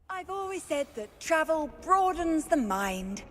I've always said that travel broadens the mind.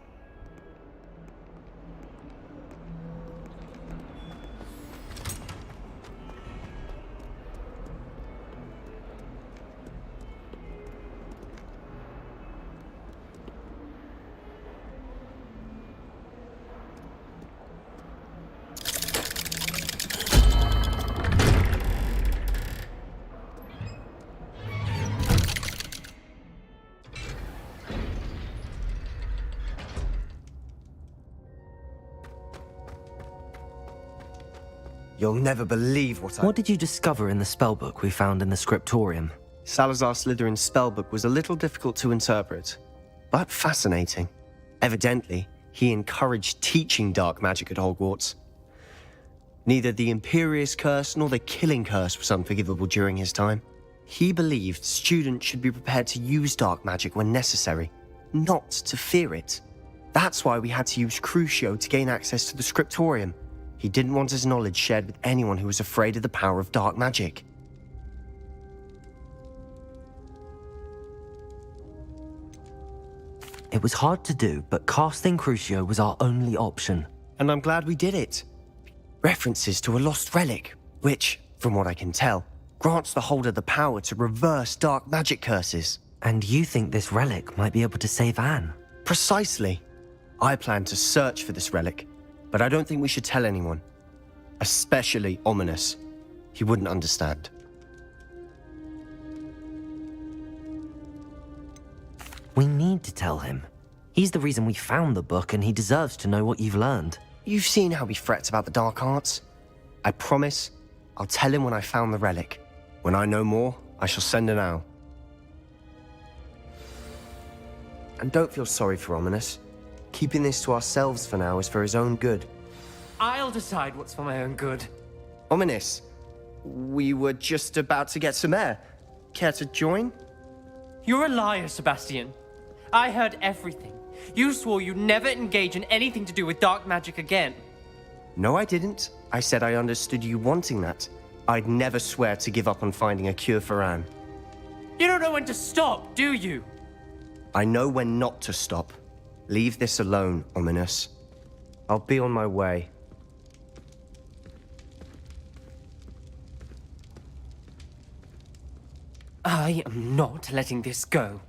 You'll never believe What did you discover in the spellbook we found in the scriptorium? Salazar Slytherin's spellbook was a little difficult to interpret, but fascinating. Evidently, he encouraged teaching dark magic at Hogwarts. Neither the Imperious Curse nor the Killing Curse was unforgivable during his time. He believed students should be prepared to use dark magic when necessary, not to fear it. That's why we had to use Crucio to gain access to the scriptorium. He didn't want his knowledge shared with anyone who was afraid of the power of dark magic. It was hard to do, but casting Crucio was our only option. And I'm glad we did it. References to a lost relic, which, from what I can tell, grants the holder the power to reverse dark magic curses. And you think this relic might be able to save Anne? Precisely. I plan to search for this relic, but I don't think we should tell anyone. Especially Ominous. He wouldn't understand. We need to tell him. He's the reason we found the book, and he deserves to know what you've learned. You've seen how he frets about the dark arts. I promise I'll tell him when I found the relic. When I know more, I shall send an owl. And don't feel sorry for Ominous. Keeping this to ourselves for now is for his own good. I'll decide what's for my own good. Ominous, we were just about to get some air. Care to join? You're a liar, Sebastian. I heard everything. You swore you'd never engage in anything to do with dark magic again. No, I didn't. I said I understood you wanting that. I'd never swear to give up on finding a cure for Anne. You don't know when to stop, do you? I know when not to stop. Leave this alone, Ominous. I'll be on my way. I am not letting this go.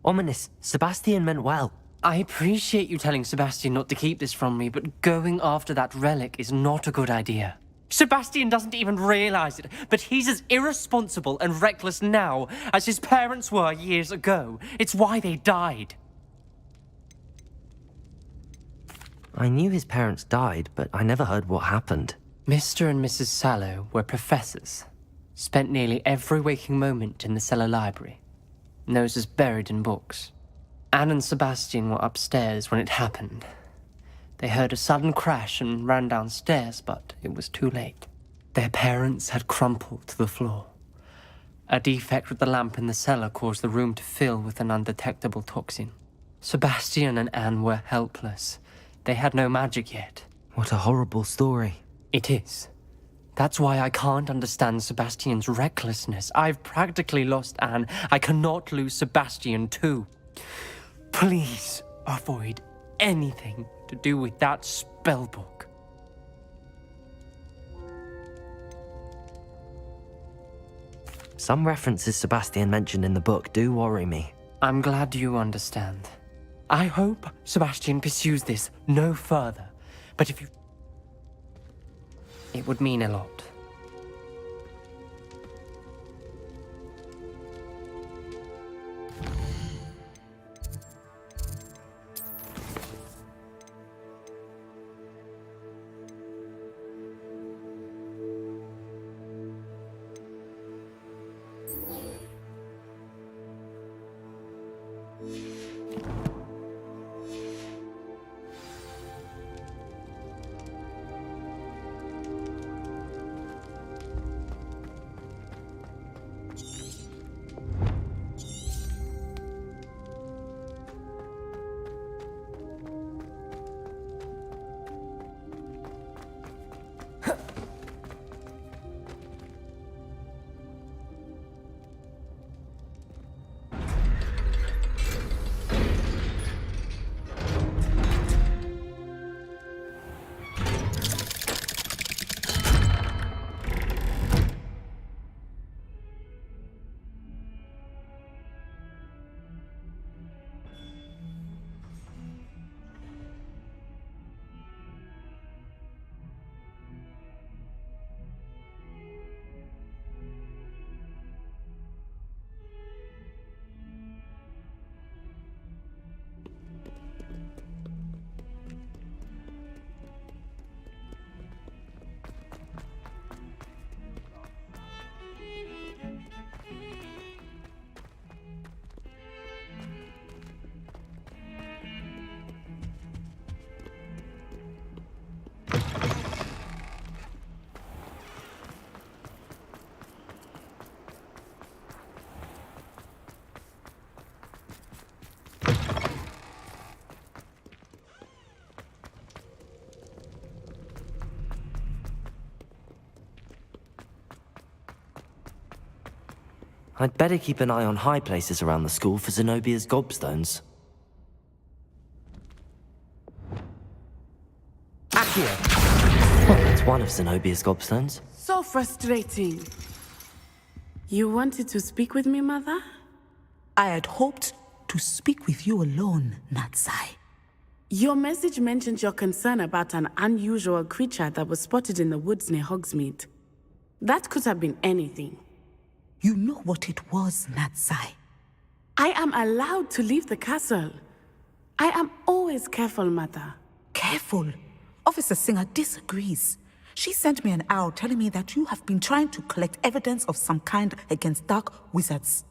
Ominous, Sebastian meant well. I appreciate you telling Sebastian not to keep this from me, but going after that relic is not a good idea. Sebastian doesn't even realize it, but he's as irresponsible and reckless now as his parents were years ago. It's why they died. I knew his parents died, but I never heard what happened. Mr. and Mrs. Sallow were professors. Spent nearly every waking moment in the cellar library. Noses buried in books. Anne and Sebastian were upstairs when it happened. They heard a sudden crash and ran downstairs, but it was too late. Their parents had crumpled to the floor. A defect with the lamp in the cellar caused the room to fill with an undetectable toxin. Sebastian and Anne were helpless. They had no magic yet. What a horrible story. It is. That's why I can't understand Sebastian's recklessness. I've practically lost Anne. I cannot lose Sebastian too. Please avoid anything to do with that spellbook. Some references Sebastian mentioned in the book do worry me. I'm glad you understand. I hope Sebastian pursues this no further, but if you... it would mean a lot. I'd better keep an eye on high places around the school for Zenobia's gobstones. Accio! Well, that's one of Zenobia's gobstones. So frustrating. You wanted to speak with me, Mother? I had hoped to speak with you alone, Natsai. Your message mentioned your concern about an unusual creature that was spotted in the woods near Hogsmeade. That could have been anything. You know what it was, Natsai. I am allowed to leave the castle. I am always careful, Mother. Careful. Officer Singer disagrees. She sent me an owl telling me that you have been trying to collect evidence of some kind against dark wizards.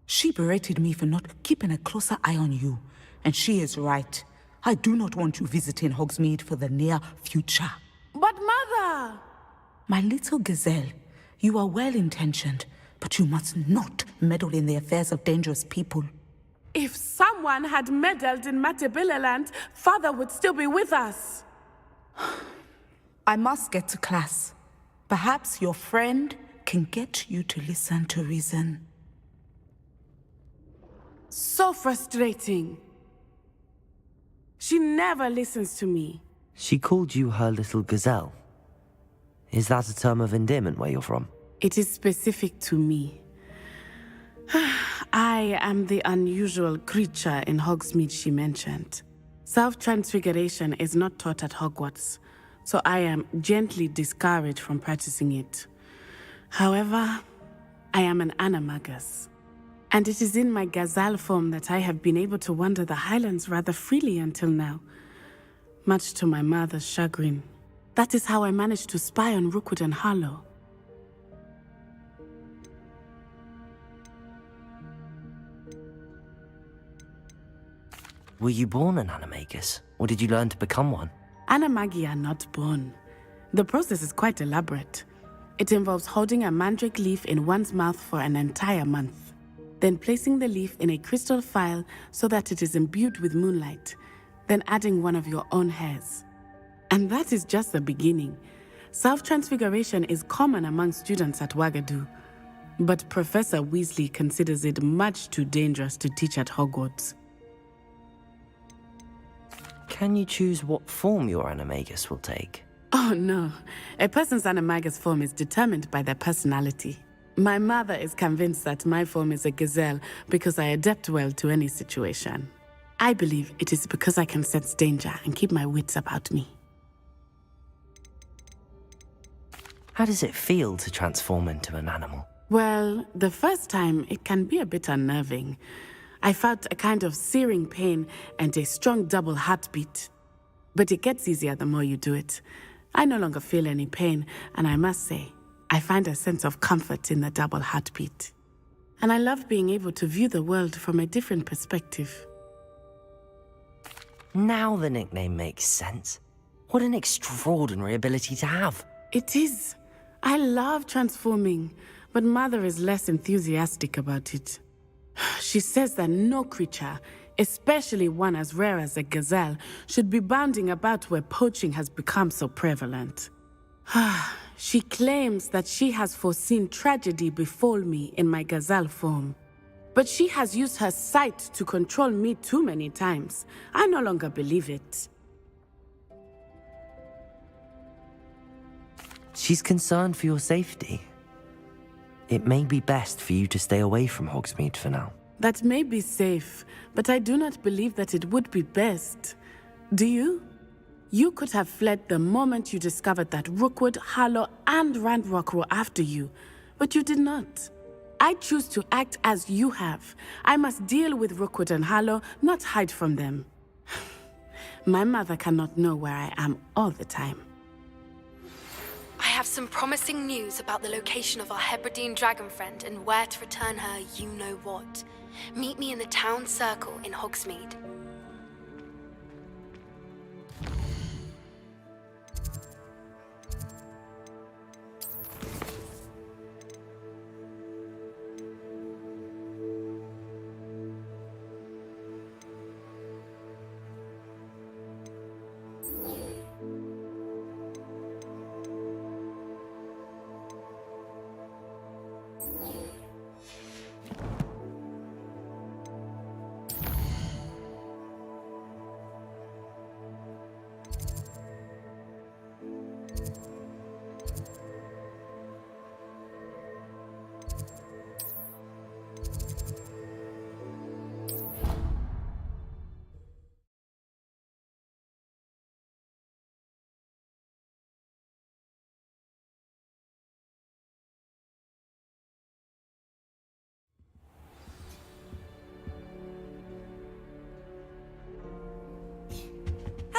She berated me for not keeping a closer eye on you, and she is right. I do not want you visiting Hogsmeade for the near future. But Mother! My little gazelle, you are well-intentioned, but you must not meddle in the affairs of dangerous people. If someone had meddled in Matabeleland, Father would still be with us. I must get to class. Perhaps your friend can get you to listen to reason. So frustrating. She never listens to me. She called you her little gazelle. Is that a term of endearment where you're from? It is specific to me. I am the unusual creature in Hogsmeade she mentioned. Self-transfiguration is not taught at Hogwarts, so I am gently discouraged from practicing it. However, I am an animagus, and it is in my gazelle form that I have been able to wander the Highlands rather freely until now, much to my mother's chagrin. That is how I managed to spy on Rookwood and Harlow. Were you born an animagus, or did you learn to become one? Animagi are not born. The process is quite elaborate. It involves holding a mandrake leaf in one's mouth for an entire month, then placing the leaf in a crystal phial so that it is imbued with moonlight, then adding one of your own hairs. And that is just the beginning. Self-transfiguration is common among students at Wagadu, but Professor Weasley considers it much too dangerous to teach at Hogwarts. Can you choose what form your animagus will take? Oh no, a person's animagus form is determined by their personality. My mother is convinced that my form is a gazelle because I adapt well to any situation. I believe it is because I can sense danger and keep my wits about me. How does it feel to transform into an animal? Well, the first time it can be a bit unnerving. I felt a kind of searing pain and a strong double heartbeat. But it gets easier the more you do it. I no longer feel any pain, and I must say, I find a sense of comfort in the double heartbeat. And I love being able to view the world from a different perspective. Now the nickname makes sense. What an extraordinary ability to have. It is. I love transforming, but Mother is less enthusiastic about it. She says that no creature, especially one as rare as a gazelle, should be bounding about where poaching has become so prevalent. She claims that she has foreseen tragedy befall me in my gazelle form. But she has used her sight to control me too many times. I no longer believe it. She's concerned for your safety. It may be best for you to stay away from Hogsmeade for now. That may be safe, but I do not believe that it would be best. Do you? You could have fled the moment you discovered that Rookwood, Harlow, and Ranrock were after you, but you did not. I choose to act as you have. I must deal with Rookwood and Harlow, not hide from them. My mother cannot know where I am all the time. I have some promising news about the location of our Hebridean dragon friend and where to return her you-know-what. Meet me in the town circle in Hogsmeade.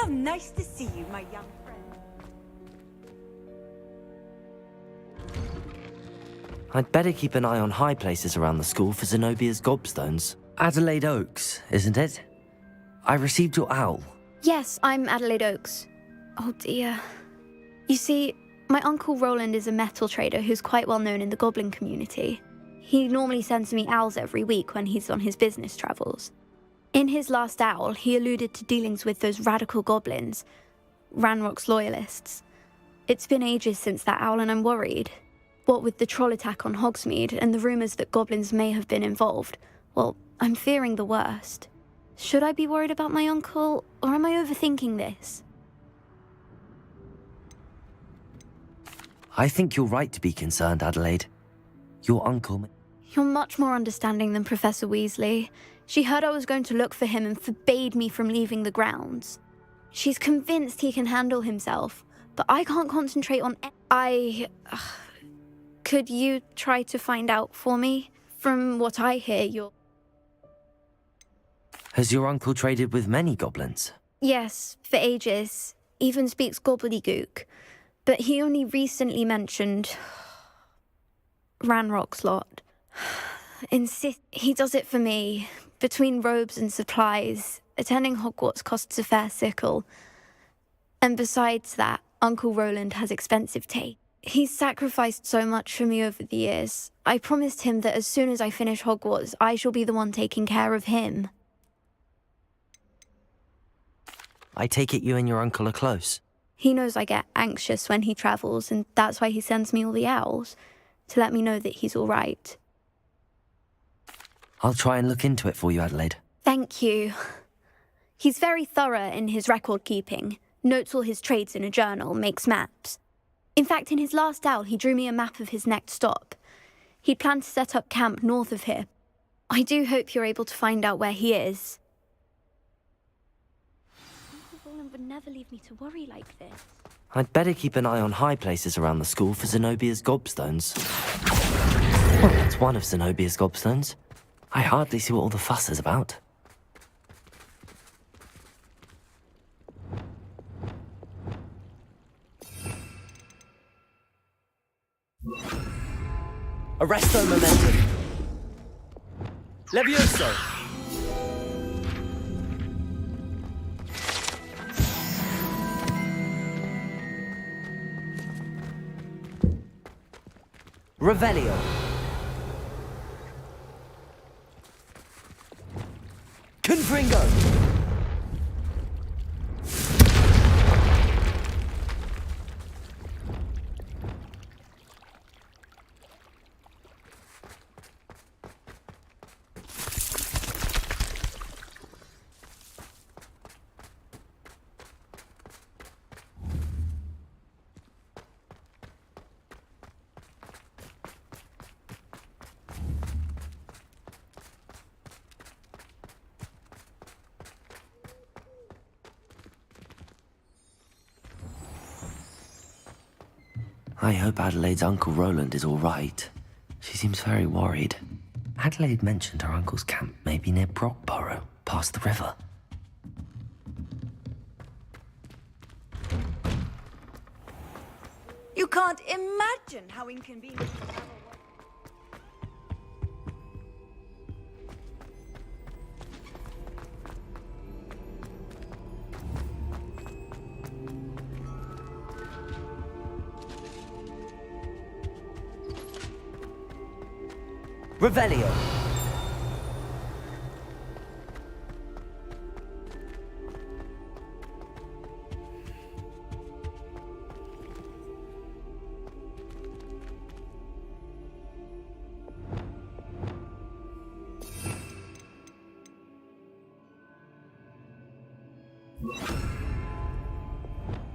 How nice to see you, my young friend. I'd better keep an eye on high places around the school for Zenobia's gobstones. Adelaide Oaks, isn't it? I received your owl. Yes, I'm Adelaide Oaks. Oh dear. You see, my Uncle Roland is a metal trader who's quite well known in the goblin community. He normally sends me owls every week when he's on his business travels. In his last owl, he alluded to dealings with those radical goblins, Ranrock's loyalists. It's been ages since that owl and I'm worried. What with the troll attack on Hogsmeade and the rumours that goblins may have been involved, well, I'm fearing the worst. Should I be worried about my uncle, or am I overthinking this? I think you're right to be concerned, Adelaide. Your uncle... You're much more understanding than Professor Weasley. She heard I was going to look for him and forbade me from leaving the grounds. She's convinced he can handle himself, but I can't concentrate on... Could you try to find out for me? From what I hear, you're... Has your uncle traded with many goblins? Yes, for ages. Even speaks gobbledygook. But he only recently mentioned... Ranrock's lot. He does it for me. Between robes and supplies, attending Hogwarts costs a fair sickle. And besides that, Uncle Roland has expensive taste. He's sacrificed so much for me over the years. I promised him that as soon as I finish Hogwarts, I shall be the one taking care of him. I take it you and your uncle are close. He knows I get anxious when he travels, and that's why he sends me all the owls, to let me know that he's all right. I'll try and look into it for you, Adelaide. Thank you. He's very thorough in his record keeping, notes all his trades in a journal, makes maps. In fact, in his last owl, he drew me a map of his next stop. He'd planned to set up camp north of here. I do hope you're able to find out where he is. Uncle Roland would never leave me to worry like this. I'd better keep an eye on high places around the school for Zenobia's gobstones. Well, that's one of Zenobia's gobstones. I hardly see what all the fuss is about. Arresto momentum. Levioso. Revelio. Confringo. I hope Adelaide's Uncle Roland is all right. She seems very worried. Adelaide mentioned her uncle's camp may be near Brockborough, past the river. You can't imagine how inconvenient to travel was. Revelio.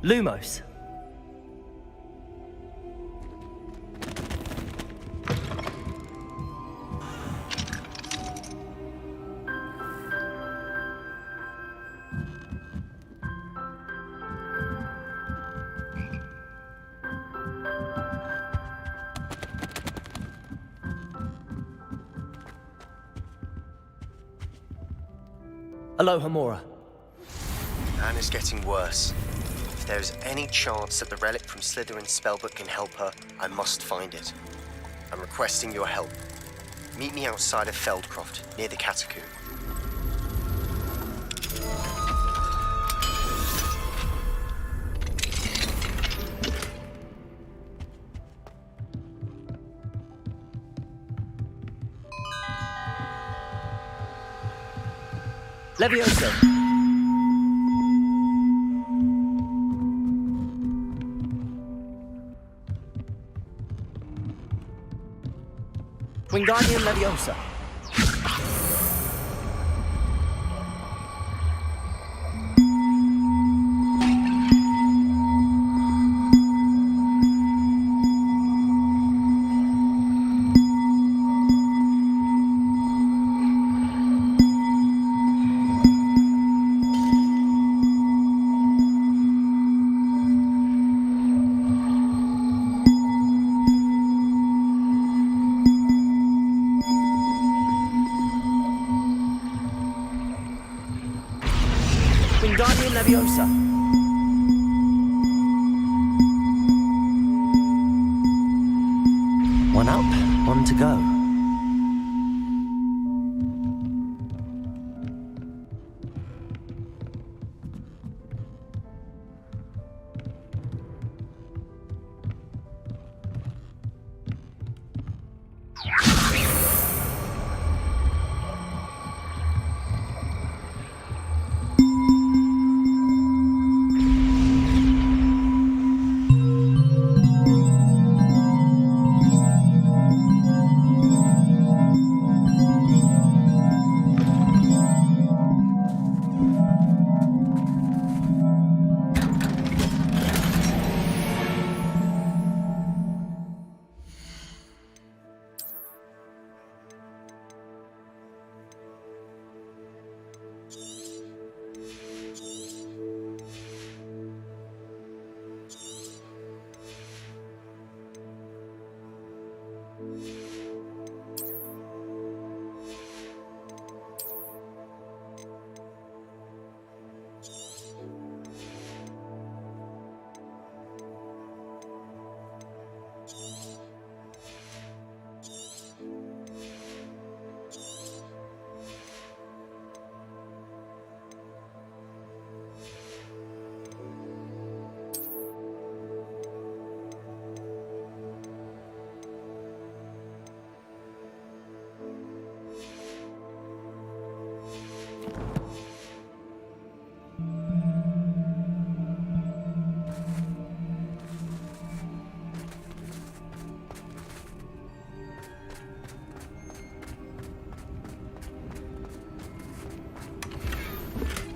Lumos. Alohomora. Anna's getting worse. If there is any chance that the relic from Slytherin's spellbook can help her, I must find it. I'm requesting your help. Meet me outside of Feldcroft, near the catacomb. Levioso! Wingardium Leviosa. Wingardium Leviosa. One up, one to go.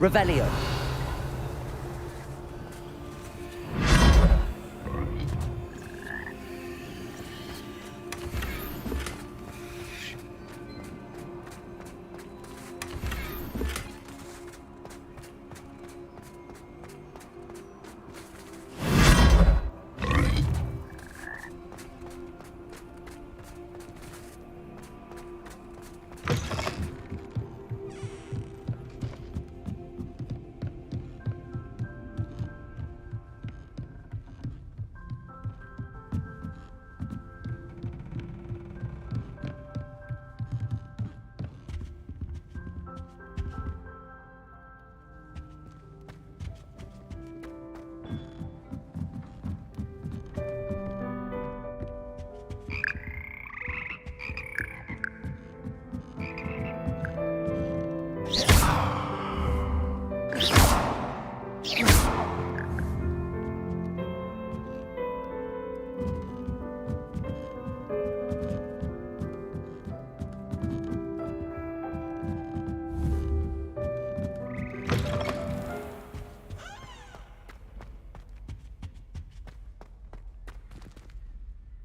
Revelio.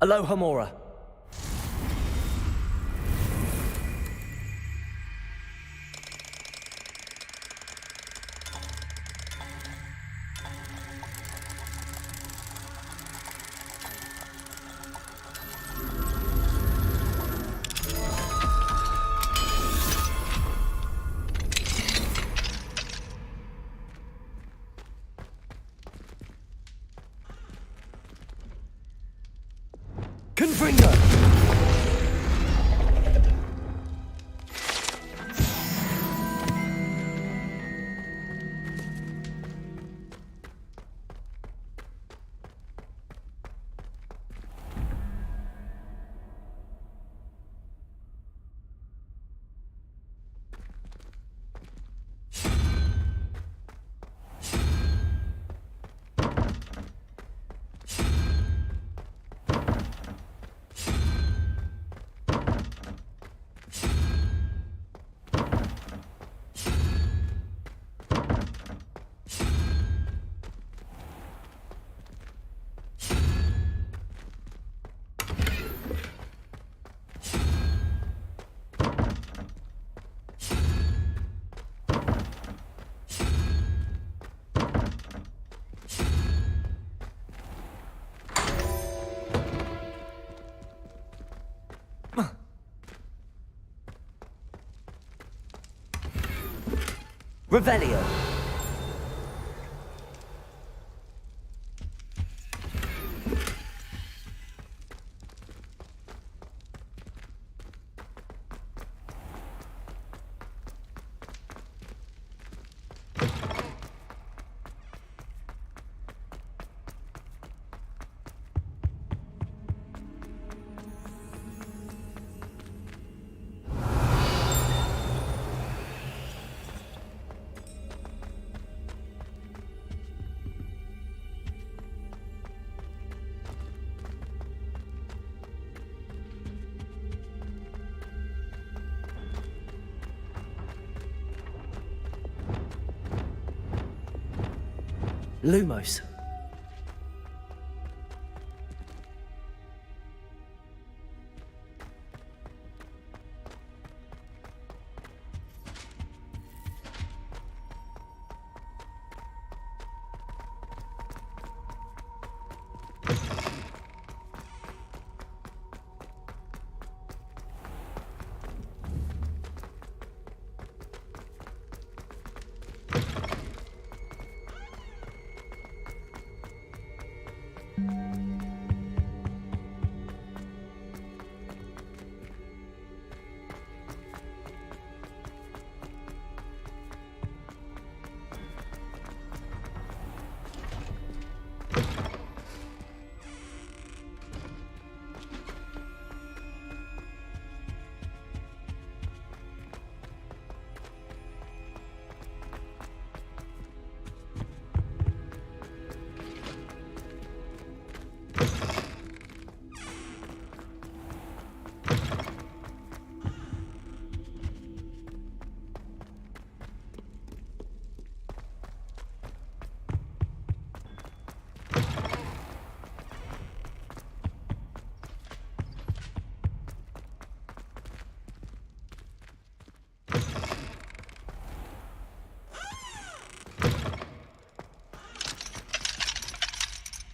Aloha Mora. Revelio. Lumos.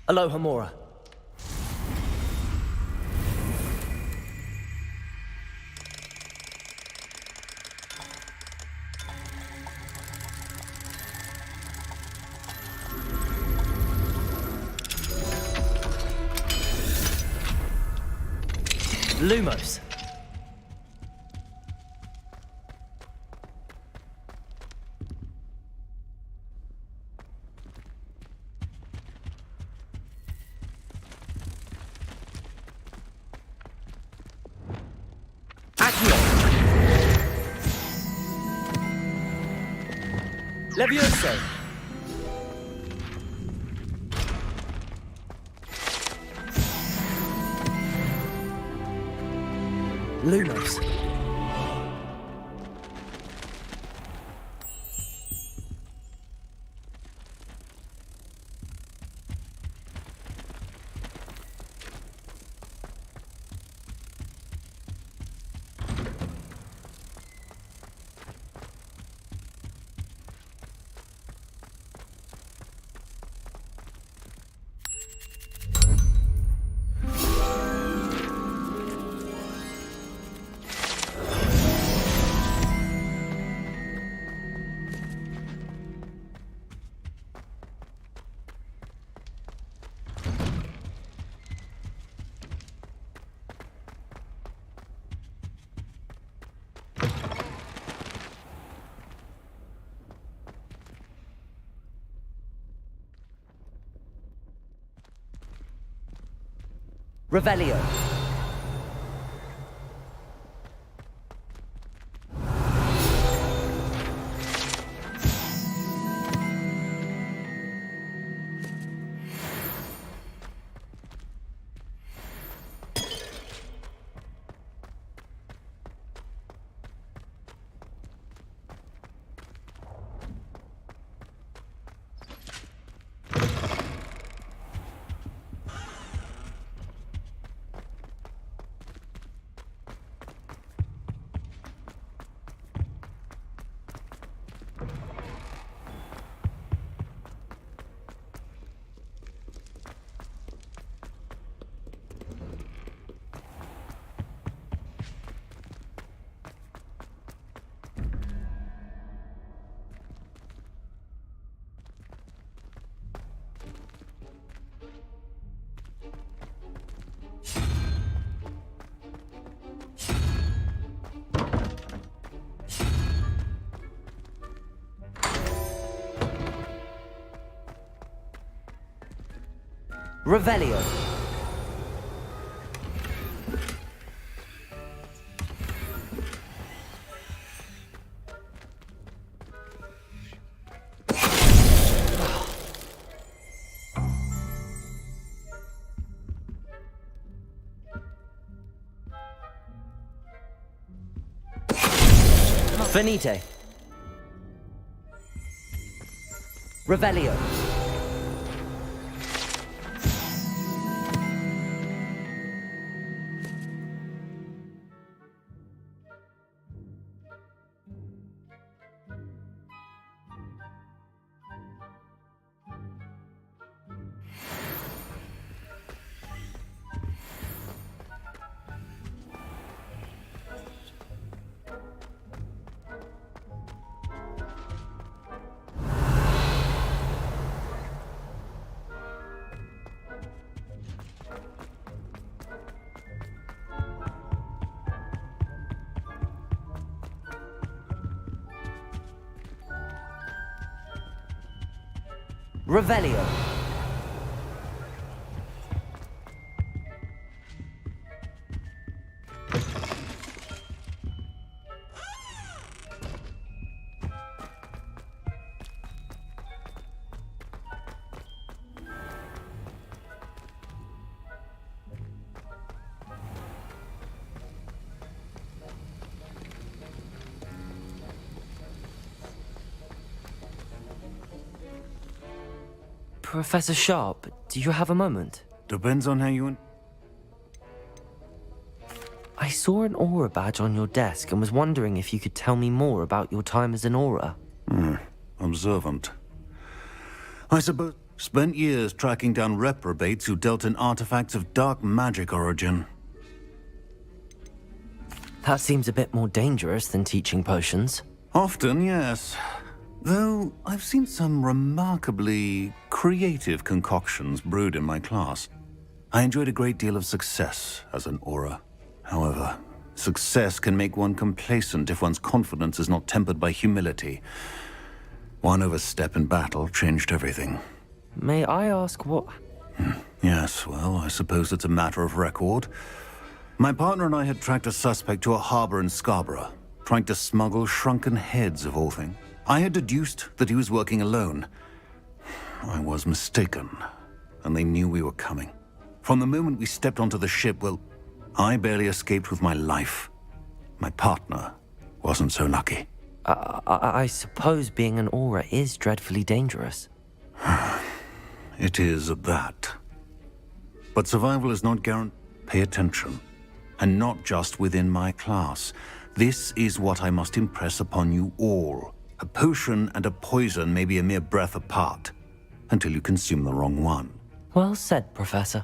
Aloha Mora. Lumos. Levioso! Lumos. Revelio. Revelio. Finite. Revelio. Revelio. Professor Sharp, do you have a moment? Depends on how you... I saw an aura badge on your desk and was wondering if you could tell me more about your time as an aura. Observant. I suppose spent years tracking down reprobates who dealt in artifacts of dark magic origin. That seems a bit more dangerous than teaching potions. Often, yes. Though I've seen some remarkably creative concoctions brewed in my class. I enjoyed a great deal of success as an aura. However, success can make one complacent if one's confidence is not tempered by humility. One overstep in battle changed everything. May I ask what... Yes, well, I suppose it's a matter of record. My partner and I had tracked a suspect to a harbor in Scarborough, trying to smuggle shrunken heads of all things. I had deduced that he was working alone. I was mistaken, and they knew we were coming. From the moment we stepped onto the ship, well, I barely escaped with my life. My partner wasn't so lucky. I suppose being an aura is dreadfully dangerous. It is at that. But survival is not guaranteed. Pay attention. And not just within my class. This is what I must impress upon you all. A potion and a poison may be a mere breath apart, until you consume the wrong one. Well said, Professor.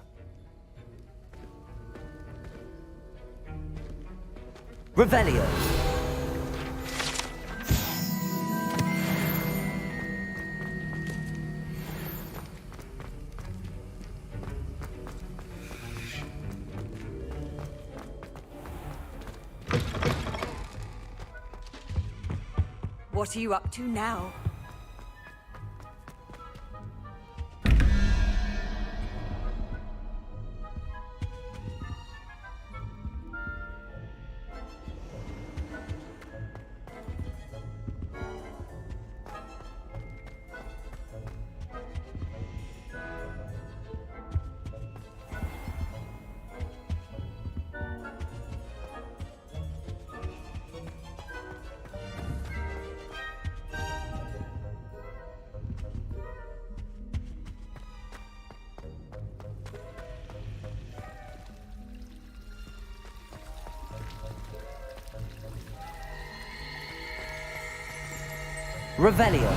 Revelio. What are you up to now? Revelio.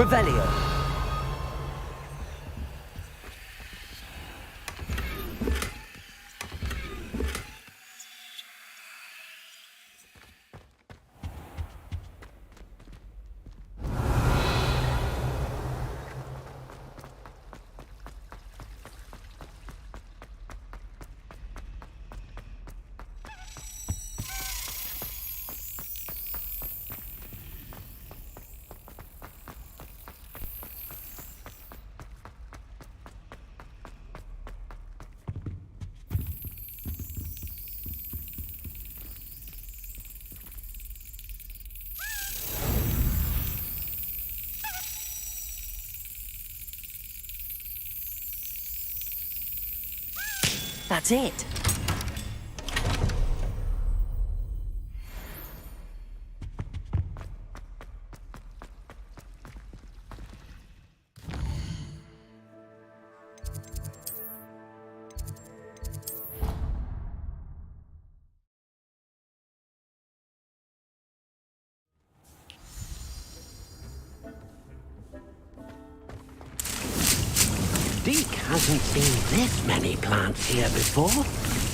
Revelio. That's it. Deke hasn't seen this many plants here before.